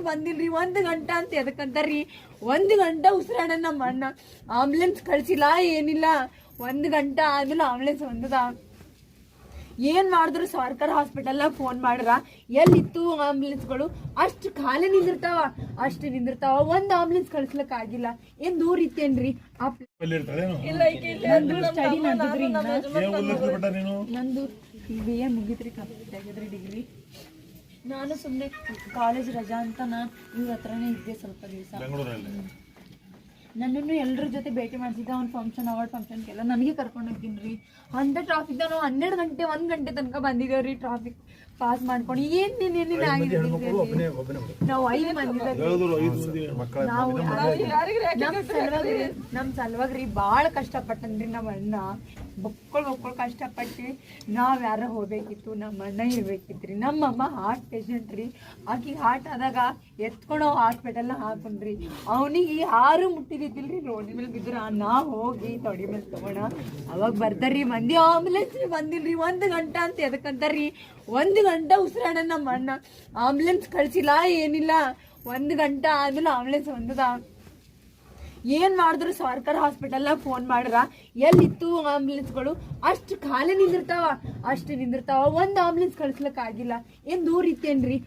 ಬಂದಿಲ್ರಿ 1 ಗಂಟೆ ಅಂತ ಎದಕ್ಕಂತಾರ್ರಿ 1 ಗಂಟೆ ಉಸಿರಾಡ ನಮ್ಮ ಅಣ್ಣ ಆಂಬುಲೆನ್ಸ್ ಕಳ್ಸಿಲ್ಲ ಏನಿಲ್ಲ 1 ಗಂಟೆ ಆದ್ಮೇಲೆ ಆಂಬುಲೆನ್ಸ್ ಬಂದದ ಏನ್ ಮಾಡಿದ್ರು ಸರ್ಕಾರ ಹಾಸ್ಪಿಟಲ್ ಫೋನ್ ಮಾಡ್ರ ಎಲ್ಲಿತ್ತು ಆಂಬುಲೆನ್ಸ್ಗಳು ಅಷ್ಟು ಖಾಲಿ ನಿಂದಿರ್ತಾವ ಒಂದ್ ಆಂಬುಲೆನ್ಸ್ ಕಳ್ಸ್ಲಕ್ ಆಗಿಲ್ಲ ಏನ್ ದೂರ ಇತ್ತೇನ್ರಿ ಸ್ಟಡಿ ನಂದಿದ್ರಿ ನಂದು BA ಮುಗಿದ್ರಿ ಕಂಪ್ಲೀಟ್ ಆಗಿದ್ರಿ ಡಿಗ್ರಿ ನಾನು ಸುಮ್ಮನೆ ಕಾಲೇಜ್ ರಜಾ ಅಂತ ನಾನು ಇವ್ರ ಹತ್ರನೇ ಇದ್ದೆ ಸ್ವಲ್ಪ ದಿವಸ ನನ್ನನ್ನು ಎಲ್ಲರ ಜೊತೆ ಭೇಟಿ ಮಾಡ್ತಿದ್ದ ಅವ್ನ ಫಂಕ್ಷನ್ ಅವಾರ್ಡ್ ಫಂಕ್ಷನ್ಗೆಲ್ಲ ನನಗೆ ಕರ್ಕೊಂಡು ಹೋಗ್ತೀನಿ ಅಂತ ಟ್ರಾಫಿಕ್ ನಾವು 12 ಗಂಟೆ 1 ಗಂಟೆ ತನಕ ಬಂದಿದ್ದೇವ್ರಿ ಟ್ರಾಫಿಕ್ ಪಾಸ್ ಮಾಡ್ಕೊಂಡು ಏನೇನೇನೇನು ಆಗಿದೆ ನಾವು 5 ಮಂದಿ ನಾವು ನಮ್ಮ ಸಲುವಾಗ್ರಿ ಭಾಳ ಕಷ್ಟಪಟ್ಟನ್ರಿ ನಮ್ಮ ಅಣ್ಣ ಬೊಕ್ಕೊಳ್ ಕಷ್ಟಪಟ್ಟು ನಾವು ಯಾರ ಹೋಗ್ಬೇಕಿತ್ತು ನಮ್ಮ ಅಣ್ಣ ಇರ್ಬೇಕಿತ್ರಿ ನಮ್ಮಮ್ಮ ಹಾರ್ಟ್ ಪೇಷಂಟ್ ರೀ ಆಕಿಗೆ ಹಾರ್ಟ್ ಆದಾಗ ಎತ್ಕೊಂಡು ಹಾಸ್ಪಿಟಲ್ ಹಾಕೊಂಡ್ರಿ ಅವನಿಗೆ ಯಾರು ಮುಟ್ಟಿದಿದ್ದಿಲ್ರಿ ರೋಡಿ ಮೇಲೆ ಬಿದ್ರ ನಾ ಹೋಗಿ ತೊಡಿ ಮೇಲೆ ತಗೋಣ ಅವಾಗ ಬರ್ತಾರ್ರಿ ಮಂದಿ ಆಂಬುಲೆನ್ಸ್ ಬಂದಿಲ್ರಿ 1 ಗಂಟೆ ಅಂತ ಎದಕ್ಕಂತಾರ್ರಿ 1 ಗಂಟೆ ಉಸಿರಾಡ ನಮ್ಮ ಅಣ್ಣ ಆಂಬುಲೆನ್ಸ್ ಕಳ್ಸಿಲ್ಲ ಏನಿಲ್ಲ 1 ಗಂಟೆ ಆದ್ಮೇಲೆ ಆಂಬುಲೆನ್ಸ್ ಬಂದದ ಏನ್ ಮಾಡಿದ್ರು ಸರ್ಕಾರ ಹಾಸ್ಪಿಟಲ್ ಫೋನ್ ಮಾಡ್ರ ಎಲ್ಲಿತ್ತು ಆಂಬುಲೆನ್ಸ್ಗಳು ಅಷ್ಟು ಖಾಲಿ ನಿಂದಿರ್ತಾವ ಒಂದ್ ಆಂಬುಲೆನ್ಸ್ ಕಳ್ಸ್ಲಕ್ ಆಗಿಲ್ಲ ಏನ್ ದೂರ ಇತ್ತೇನ್ರಿ